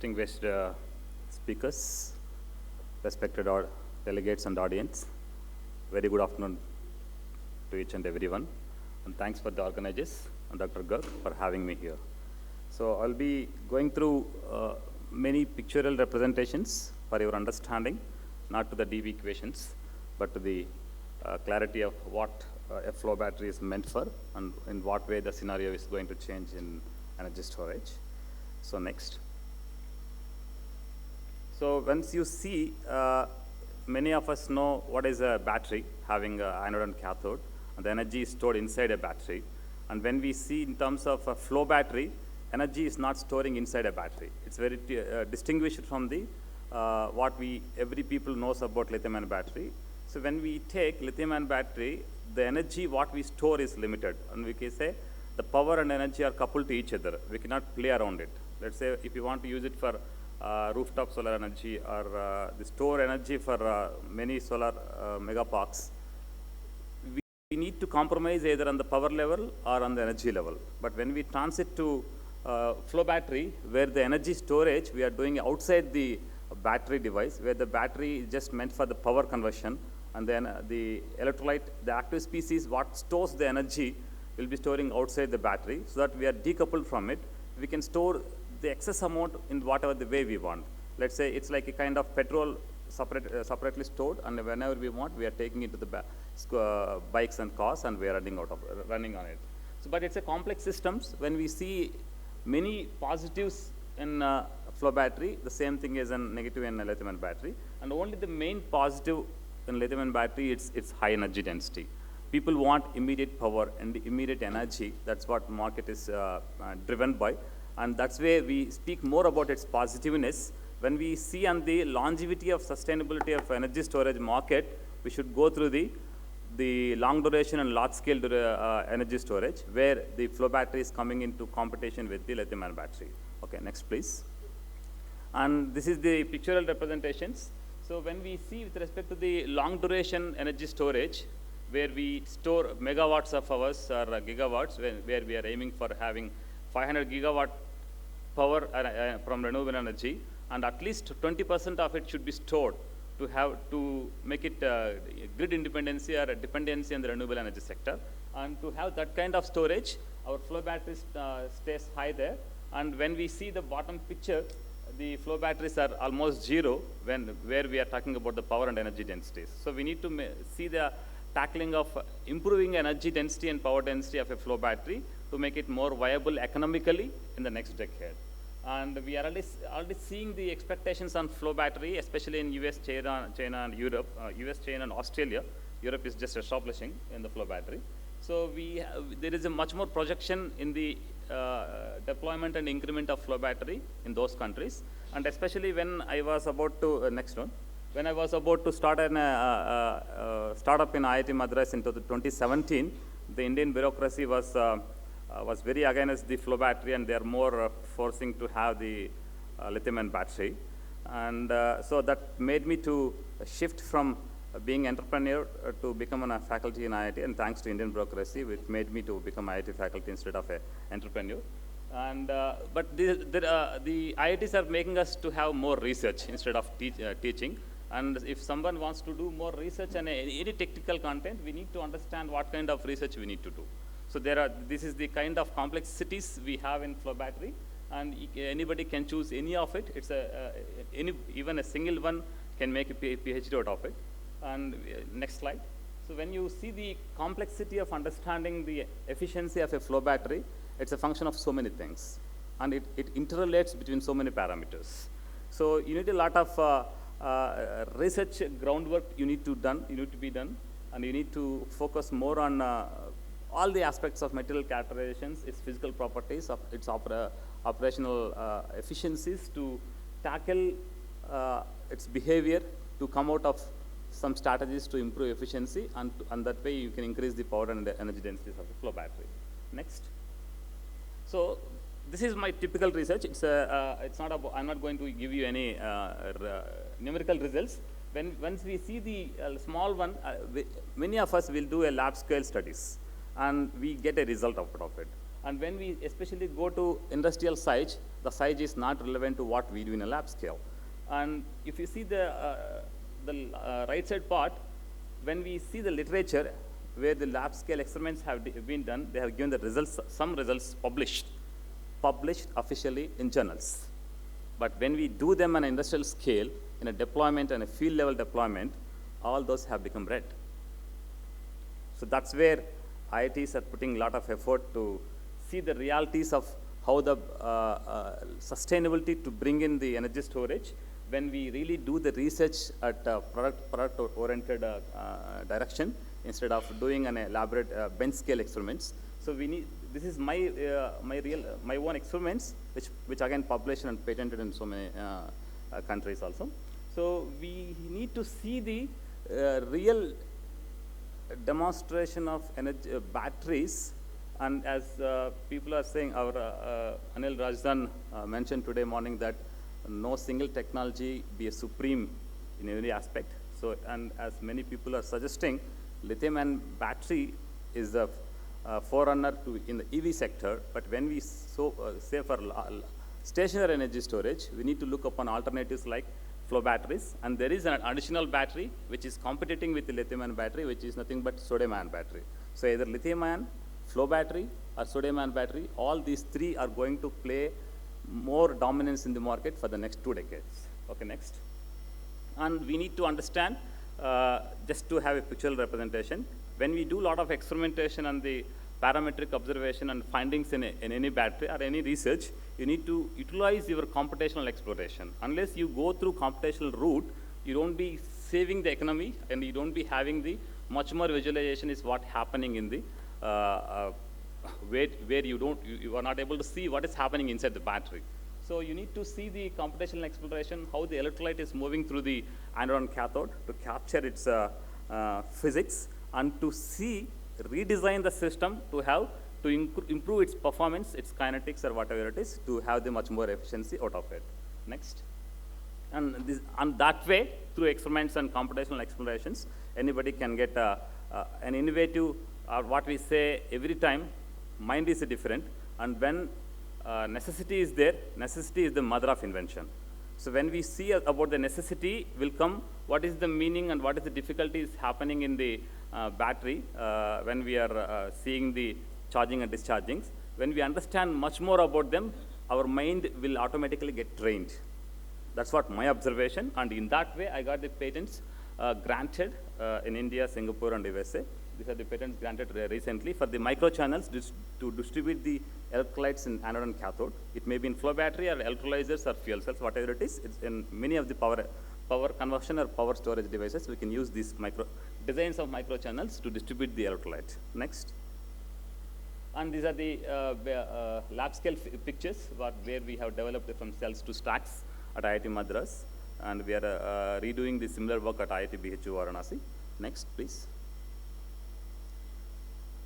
distinguished speakers, respected delegates and audience, very good afternoon to each and everyone. And thanks for the organizers and Dr. Garg for having me here. So I'll be going through many pictorial representations for your understanding, not to the DB equations, but to the clarity of what a flow battery is meant for and in what way the scenario is going to change in energy storage. So next. So once you see, many of us know what is a battery, having an anode and cathode, and the energy is stored inside a battery. And when we see in terms of a flow battery, energy is not storing inside a battery. It's very distinguished from the what every people knows about lithium-ion battery. So when we take lithium-ion battery, the energy what we store is limited, and we can say the power and energy are coupled to each other. We cannot play around it. Let's say if you want to use it for rooftop solar energy or the store energy for many solar megaparks, we need to compromise either on the power level or on the energy level. But when we transit to flow battery, where the energy storage we are doing outside the battery device, where the battery is just meant for the power conversion, and then the electrolyte, the active species, what stores the energy will be storing outside the battery, so that we are decoupled from it. We can store the excess amount in whatever the way we want. Let's say it's like a kind of petrol separately stored, and whenever we want, we are taking it to the bikes and cars, and we are running on it. So, but it's a complex systems. When we see many positives in flow battery, the same thing is in negative in lithium-ion battery, and only the main positive in lithium-ion battery, it's high energy density. People want immediate power and immediate energy. That's what market is driven by. And that's where we speak more about its positiveness. When we see on the longevity of sustainability of energy storage market, we should go through the long duration and large scale energy storage, where the flow battery is coming into competition with the lithium-ion battery. Okay, next please. And this is the pictorial representations. So when we see with respect to the long duration energy storage, where we store megawatts of hours or gigawatts, where we are aiming for having 500 gigawatt power from renewable energy, and at least 20% of it should be stored to make it grid independency or dependency on the renewable energy sector. And to have that kind of storage, our flow battery stays high there. And when we see the bottom picture, the flow batteries are almost zero where we are talking about the power and energy densities. So we need to see the tackling of improving energy density and power density of a flow battery to make it more viable economically in the next decade. And we are already seeing the expectations on flow battery, especially in US, China and Europe, US, China and Australia. Europe is just establishing in the flow battery. So there is a much more projection in the deployment and increment of flow battery in those countries. And especially when I was about to, next one, when I was about to start a startup in IIT Madras in 2017, the Indian bureaucracy was very against the flow battery, and they are more forcing to have the lithium-ion battery. And so that made me to shift from being entrepreneur to become a faculty in IIT, and thanks to Indian bureaucracy, which made me to become IIT faculty instead of an entrepreneur. And but the IITs are making us to have more research instead of teaching. And if someone wants to do more research and any technical content, we need to understand what kind of research we need to do. So this is the kind of complexities we have in flow battery, and anybody can choose any of it. It's even a single one can make a PhD out of it. And next slide. So when you see the complexity of understanding the efficiency of a flow battery, it's a function of so many things, and it interrelates between so many parameters. So you need a lot of research groundwork you need to be done, and you need to focus more on all the aspects of material characterizations, its physical properties, of its operational efficiencies, to tackle its behavior, to come out of some strategies to improve efficiency, and that way you can increase the power and the energy densities of the flow battery. Next. So this is my typical research. It's not about, I'm not going to give you any numerical results. Once we see the small one, many of us will do a lab scale studies, and we get a result out of it. And when we especially go to industrial sites, the size is not relevant to what we do in a lab scale. And if you see the right side part, when we see the literature where the lab scale experiments have been done, they have given the results, some results published officially in journals. But when we do them on an industrial scale, in a deployment and a field level deployment, all those have become red. So that's where IITs are putting a lot of effort to see the realities of how the sustainability to bring in the energy storage when we really do the research at product-oriented direction instead of doing an elaborate bench scale experiments. So we need, this is my own experiments, which again published and patented in so many countries also. So we need to see the real demonstration of energy batteries, and as people are saying, our Anil Rajdan mentioned today morning that no single technology be a supreme in every aspect. So, and as many people are suggesting, lithium-ion battery is a forerunner to in the EV sector. But when we say for stationary energy storage, we need to look upon alternatives like flow batteries, and there is an additional battery which is competing with the lithium-ion battery, which is nothing but sodium-ion battery. So either lithium-ion, flow battery, or sodium-ion battery, all these three are going to play more dominance in the market for the next 2 decades. Okay, next. And we need to understand, just to have a pictorial representation, when we do a lot of experimentation on the parametric observation and findings in any battery or any research, you need to utilize your computational exploration. Unless you go through computational route, you don't be saving the economy and you don't be having the much more visualization is what happening in the where you are not able to see what is happening inside the battery. So you need to see the computational exploration, how the electrolyte is moving through the anode and cathode to capture its physics and to see, redesign the system to have to improve its performance, its kinetics or whatever it is, to have the much more efficiency out of it. Next. And that way, through experiments and computational explorations, anybody can get an innovative, or what we say every time, mind is different, and when necessity is there, necessity is the mother of invention. So when we see about the necessity will come, what is the meaning and what is the difficulties happening in the battery when we are seeing the charging and discharging. When we understand much more about them, our mind will automatically get trained. That's what my observation, and in that way I got the patents granted in India, Singapore and USA. These are the patents granted recently for the microchannels to distribute the electrolytes in anode and cathode. It may be in flow battery or electrolyzers or fuel cells, whatever it is. It's in many of the power conversion or power storage devices. We can use these designs of microchannels to distribute the electrolyte. Next. And these are the lab scale pictures where we have developed from cells to stacks at IIT Madras, and we are redoing the similar work at IIT BHU Varanasi. Next, please.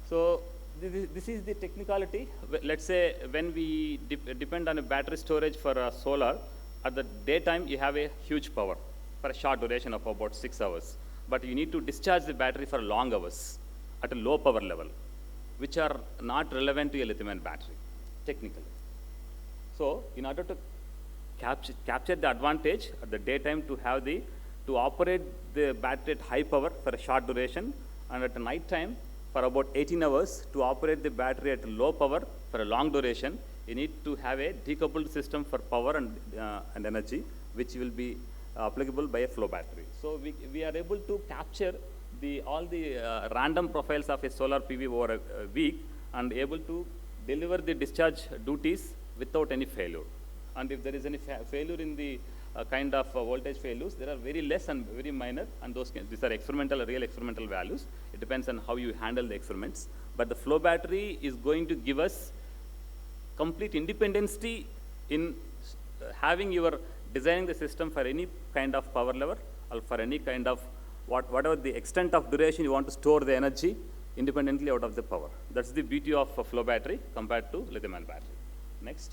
So this is the technicality. Let's say when we depend on a battery storage for solar, at the daytime you have a huge power for a short duration of about 6 hours. But you need to discharge the battery for long hours at a low power level, which are not relevant to a lithium-ion battery, technically. So in order to capture the advantage at the daytime to operate the battery at high power for a short duration, and at the night time for about 18 hours to operate the battery at low power for a long duration, you need to have a decoupled system for power and energy, which will be applicable by a flow battery. So we are able to capture all the random profiles of a solar PV over a week and able to deliver the discharge duties without any failure. And if there is any failure in the kind of voltage failures, there are very less and very minor, and these are real experimental values. It depends on how you handle the experiments. But the flow battery is going to give us complete independence in having your designing the system for any kind of power level or for any kind of whatever the extent of duration you want to store the energy independently out of the power. That's the beauty of a flow battery compared to lithium-ion battery. Next.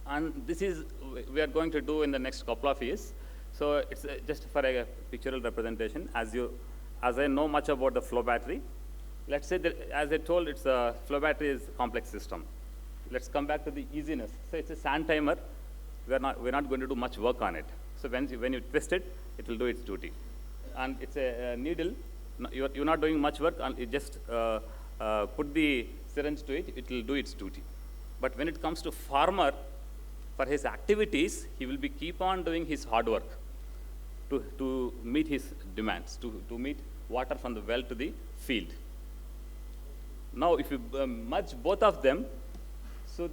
And this is we are going to do in the next couple of years. So it's just for a pictorial representation. As I know much about the flow battery, let's say that, as I told, it's a flow battery is a complex system. let's come back to the easiness. So it's a sand timer. We're not going to do much work on it. So when you twist it, it will do its duty. And it's a needle. You're not doing much work, and you just put the syringe to it, it will do its duty. But when it comes to farmer, for his activities, he will be keep on doing his hard work to meet his demands, to meet water from the well to the field. Now, if you merge both of them, so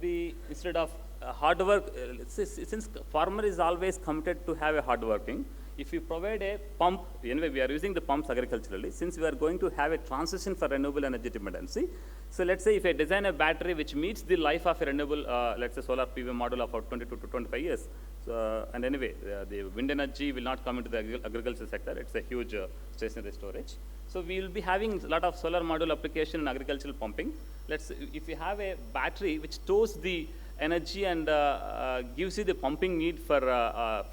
instead of hard work, since farmer is always committed to have a hard working, if you provide a pump, anyway, we are using the pumps agriculturally, since we are going to have a transition for renewable energy dependency. So let's say if I design a battery which meets the life of a renewable, let's say solar PV module of about 22 to 25 years. So, and anyway, the wind energy will not come into the agriculture sector. It's a huge stationary storage. So we will be having a lot of solar module application in agricultural pumping. If you have a battery which stores the energy and gives you the pumping need for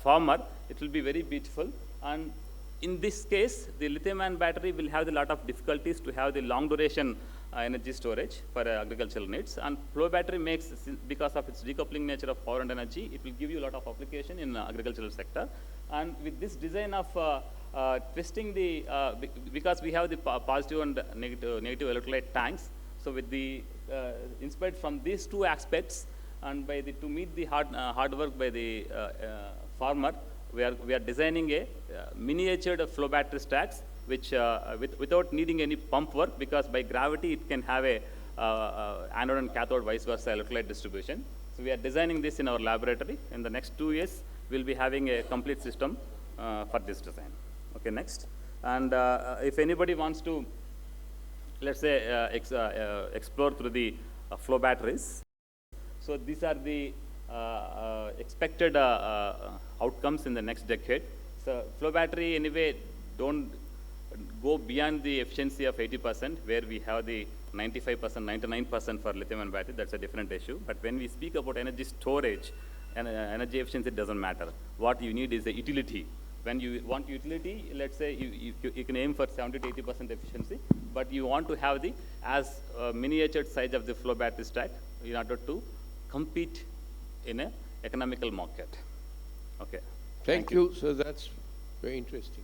farmer, it will be very beautiful. And in this case, the lithium-ion battery will have a lot of difficulties to have the long duration energy storage for agricultural needs. And flow battery makes, because of its decoupling nature of power and energy, it will give you a lot of application in agricultural sector. And with this design of twisting because we have the positive and negative electrolyte tanks, so with the inspired from these two aspects, and to meet the hard work by the farmer, we are designing a miniatured flow battery stacks, which without needing any pump work, because by gravity it can have a anode and cathode vice versa electrolyte distribution. So we are designing this in our laboratory. In the next 2 years, we'll be having a complete system for this design. Okay, next. And if anybody wants to, let's say, explore through the flow batteries, so these are the expected outcomes in the next decade. So flow battery, anyway, don't go beyond the efficiency of 80%, where we have the 95%, 99% for lithium-ion battery. That's a different issue. But when we speak about energy storage and energy efficiency, it doesn't matter. What you need is a utility. When you want utility, let's say you can aim for 70 to 80% efficiency, but you want to have the miniature size of the flow battery stack in order to compete in an economical market. Okay. Thank you. So that's very interesting.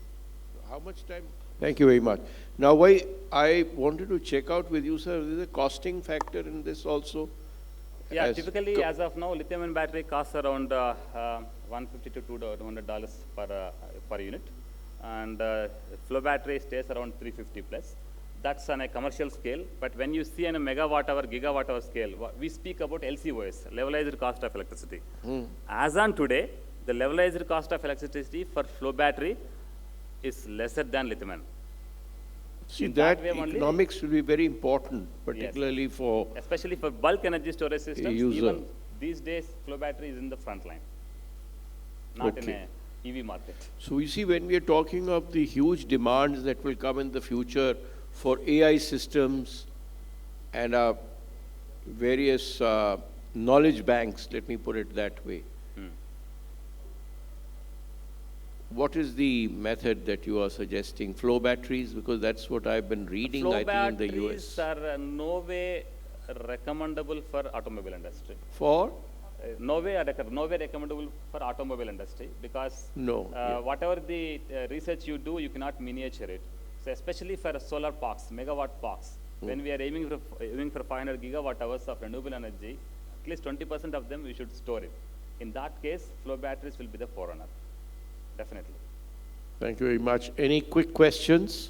How much time? Thank you very much. Now, I wanted to check out with you, sir, is there a costing factor in this also? Yeah, typically, as of now, lithium-ion battery costs around $150 to $200 per unit, and flow battery stays around $350 plus. That's on a commercial scale. But when you see on a megawatt hour, gigawatt hour scale, we speak about LCOS, levelized cost of electricity. As on today, the levelized cost of electricity for flow battery is lesser than lithium-ion. See, that economics will be very important, particularly for... Especially for bulk energy storage systems. Even these days, flow battery is in the front line, not in a EV market. So you see, when we are talking of the huge demands that will come in the future for AI systems and various knowledge banks, let me put it that way, what is the method that you are suggesting? Flow batteries? Because that's what I've been reading, I think, in the US. Flow batteries are no way recommendable for automobile industry. For? No way recommendable for automobile industry, because whatever the research you do, you cannot miniature it. So especially for solar parks, megawatt parks, when we are aiming for 500 gigawatt hours of renewable energy, at least 20% of them we should store it. In that case, flow batteries will be the forerunner. Definitely. Thank you very much. Any quick questions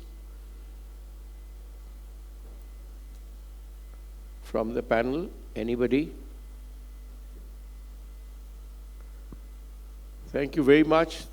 from the panel? Anybody? Thank you very much.